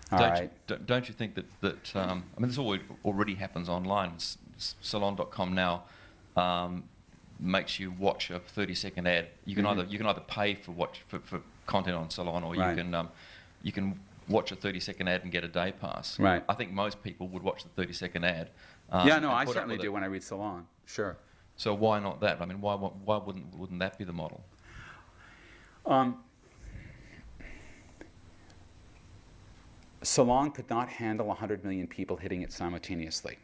Don't you think that I mean, this already happens online. Salon.com now makes you watch a 30-second ad. You can either pay for content on Salon, or you can watch a 30-second ad and get a day pass. Right. I think most people would watch the 30-second ad. I certainly do when I read Salon. Sure. So why not that? I mean, why wouldn't that be the model? Salon could not handle 100 million people hitting it simultaneously.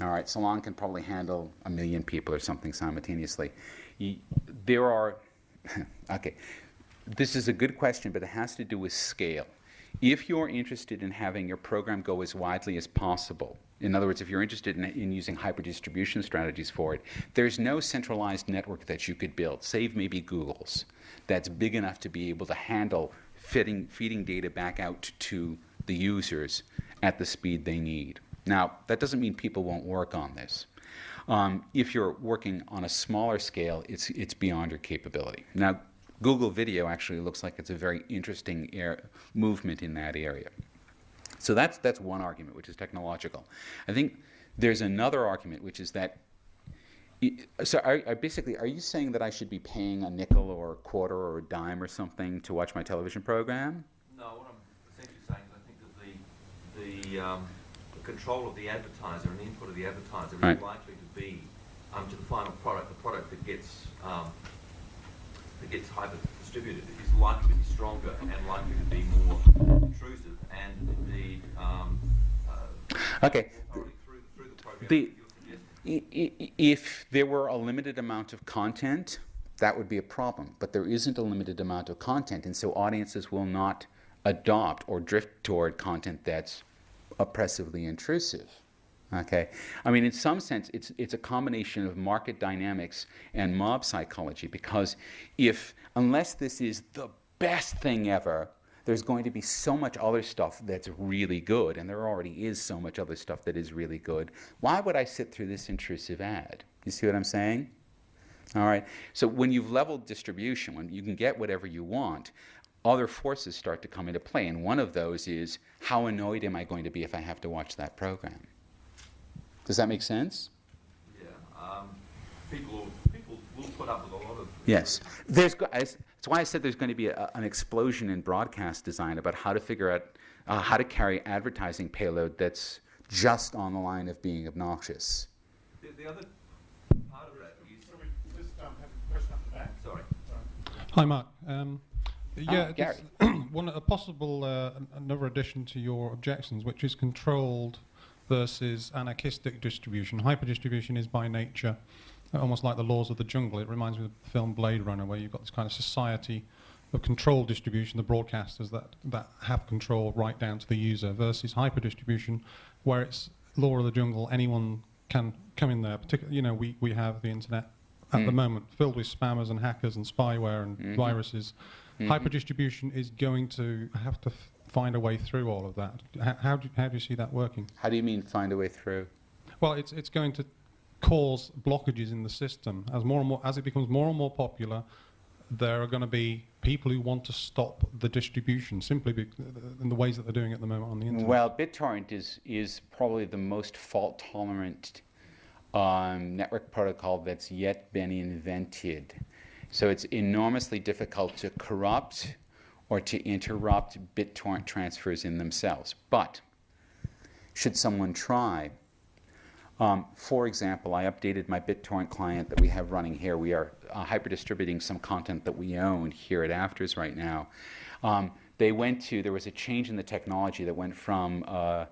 All right, Salon can probably handle 1 million people or something simultaneously. There are, okay, this is a good question, but it has to do with scale. If you're interested in having your program go as widely as possible, in other words, if you're interested in using hyperdistribution strategies for it, there's no centralized network that you could build, save maybe Google's, that's big enough to be able to handle feeding data back out to the users at the speed they need. Now, that doesn't mean people won't work on this. If you're working on a smaller scale, it's beyond your capability. Now, Google Video actually looks like it's a very interesting movement in that area. So that's one argument, which is technological. I think there's another argument, which is that, so are you saying that I should be paying a nickel or a quarter or a dime or something to watch my television program? No, what I'm essentially saying is I think that the control of the advertiser and the input of the advertiser is likely to be to the final product, the product that gets hyper distributed is likely to be stronger and likely to be more intrusive and indeed okay. through the program that you're suggesting. If there were a limited amount of content, that would be a problem. But there isn't a limited amount of content, and so audiences will not adopt or drift toward content that's oppressively intrusive. Okay, I mean, in some sense, it's a combination of market dynamics and mob psychology, because unless this is the best thing ever, there's going to be so much other stuff that's really good, and there already is so much other stuff that is really good. Why would I sit through this intrusive ad? You see what I'm saying? All right, so when you've leveled distribution, when you can get whatever you want, other forces start to come into play, and one of those is, how annoyed am I going to be if I have to watch that program? Does that make sense? Yeah. People will put up with a lot of... Yes. That's why I said there's going to be an explosion in broadcast design about how to figure out how to carry advertising payload that's just on the line of being obnoxious. The other part of that is... So we just have a question up the back. Sorry. Hi, Mark. Gary. A possible another addition to your objections, which is controlled versus anarchistic distribution. Hyperdistribution is by nature almost like the laws of the jungle. It reminds me of the film Blade Runner, where you've got this kind of society of controlled distribution, the broadcasters that have control right down to the user, versus hyperdistribution, where it's law of the jungle, anyone can come in there. Particularly, we have the internet at the moment filled with spammers and hackers and spyware and viruses. Hyperdistribution is going to have to find a way through all of that. How do you see that working? How do you mean find a way through? Well, it's going to cause blockages in the system as it becomes more and more popular. There are going to be people who want to stop the distribution simply in the ways that they're doing at the moment on the internet. Well, BitTorrent is probably the most fault-tolerant network protocol that's yet been invented. So it's enormously difficult to corrupt or to interrupt BitTorrent transfers in themselves. But should someone try, for example, I updated my BitTorrent client that we have running here. We are hyper-distributing some content that we own here at AFTRS right now. There was a change in the technology that went from a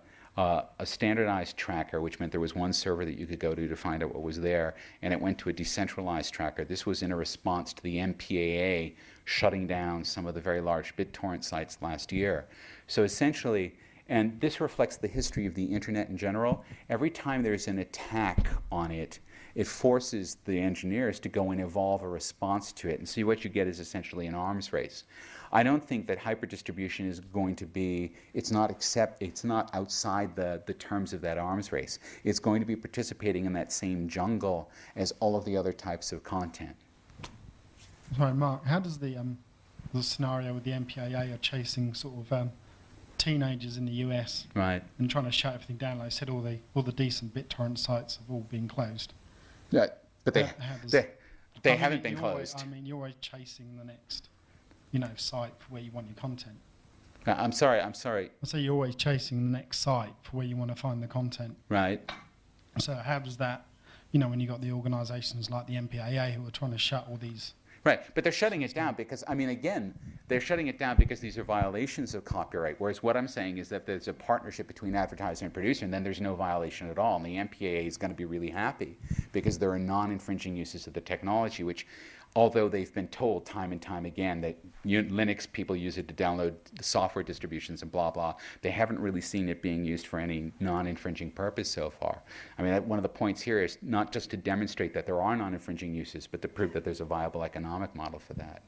standardized tracker, which meant there was one server that you could go to find out what was there, and it went to a decentralized tracker. This was in a response to the MPAA shutting down some of the very large BitTorrent sites last year. So essentially, and this reflects the history of the internet in general, every time there's an attack on it, it forces the engineers to go and evolve a response to it. And so what you get is essentially an arms race. I don't think that hyperdistribution is going to be, it's not outside the terms of that arms race. It's going to be participating in that same jungle as all of the other types of content. Sorry, Mark, how does the scenario with the MPAA are chasing sort of teenagers in the US, right, and trying to shut everything down? Like I said, all the decent BitTorrent sites have all been closed. Yeah, but they haven't been closed. You're always chasing the next, site for where you want your content. I'm sorry. I say you're always chasing the next site for where you want to find the content. Right. So how does that, when you've got the organisations like the MPAA who are trying to shut all these Right, but they're shutting it down because, I mean, again, they're shutting it down because these are violations of copyright, whereas what I'm saying is that there's a partnership between advertiser and producer, and then there's no violation at all, and the MPAA is going to be really happy because there are non-infringing uses of the technology, which, although they've been told time and time again that Linux people use it to download the software distributions and blah, blah, they haven't really seen it being used for any non-infringing purpose so far. I mean, one of the points here is not just to demonstrate that there are non-infringing uses, but to prove that there's a viable economic model for that.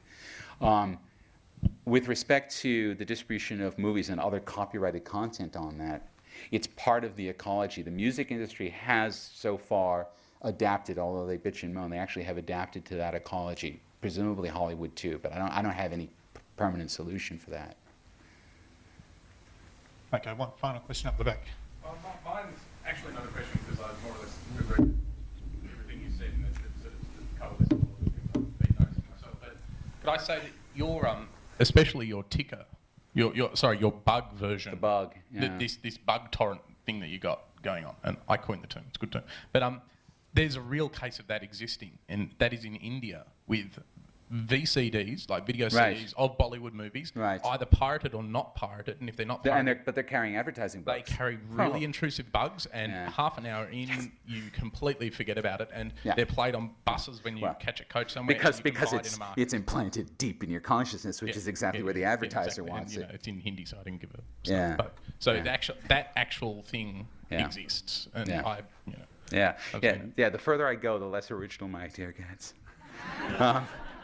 With respect to the distribution of movies and other copyrighted content on that, it's part of the ecology. The music industry has so far adapted, although they bitch and moan, they actually have adapted to that ecology. Presumably Hollywood too, but I don't have any permanent solution for that. Okay, one final question up the back. Well, mine's actually not a question because I've more or less agreed with everything you said, and it's sort of covered this a little bit because I've been noticing myself. But could I say that your, especially your ticker, your bug version, the bug, yeah. this bug torrent thing that you got going on, and I coined the term, it's a good term, but there's a real case of that existing, and that is in India with VCDs, like video CDs of Bollywood movies, either pirated or not pirated, and if they're not pirated... But they're carrying advertising bugs. They carry really intrusive bugs, and half an hour in, you completely forget about it, and they're played on buses when you catch a coach somewhere. Because it's implanted deep in your consciousness, which is exactly where the advertiser wants it. It's in Hindi, so I didn't give a... But, so that actual thing exists, and the further I go, the less original my idea gets.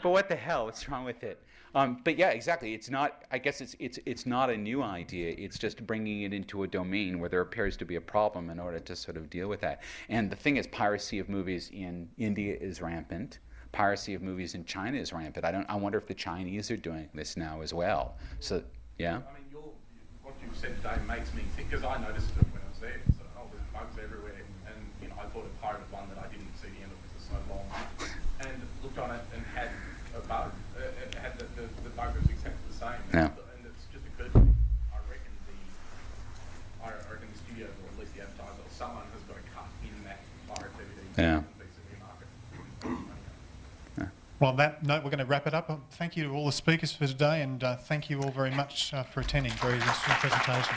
But what the hell? What's wrong with it? But yeah, exactly. It's not. I guess it's not a new idea. It's just bringing it into a domain where there appears to be a problem in order to sort of deal with that. And the thing is, piracy of movies in India is rampant. Piracy of movies in China is rampant. I wonder if the Chinese are doing this now as well. So yeah. I mean, what you've said today makes me think, because I noticed it when I was there. So, there's bugs everywhere, and I bought a pirated one that I didn't see the end of because it's so long, and looked on it and had a bug. It had the bug was exactly the same. Yeah. And it's just occurred to me. I reckon the studio, or at least the advertiser, or someone has got a cut in that pirate DVD market. Well, on that note, we're going to wrap it up. Thank you to all the speakers for today, and thank you all very much for attending. Very interesting presentation.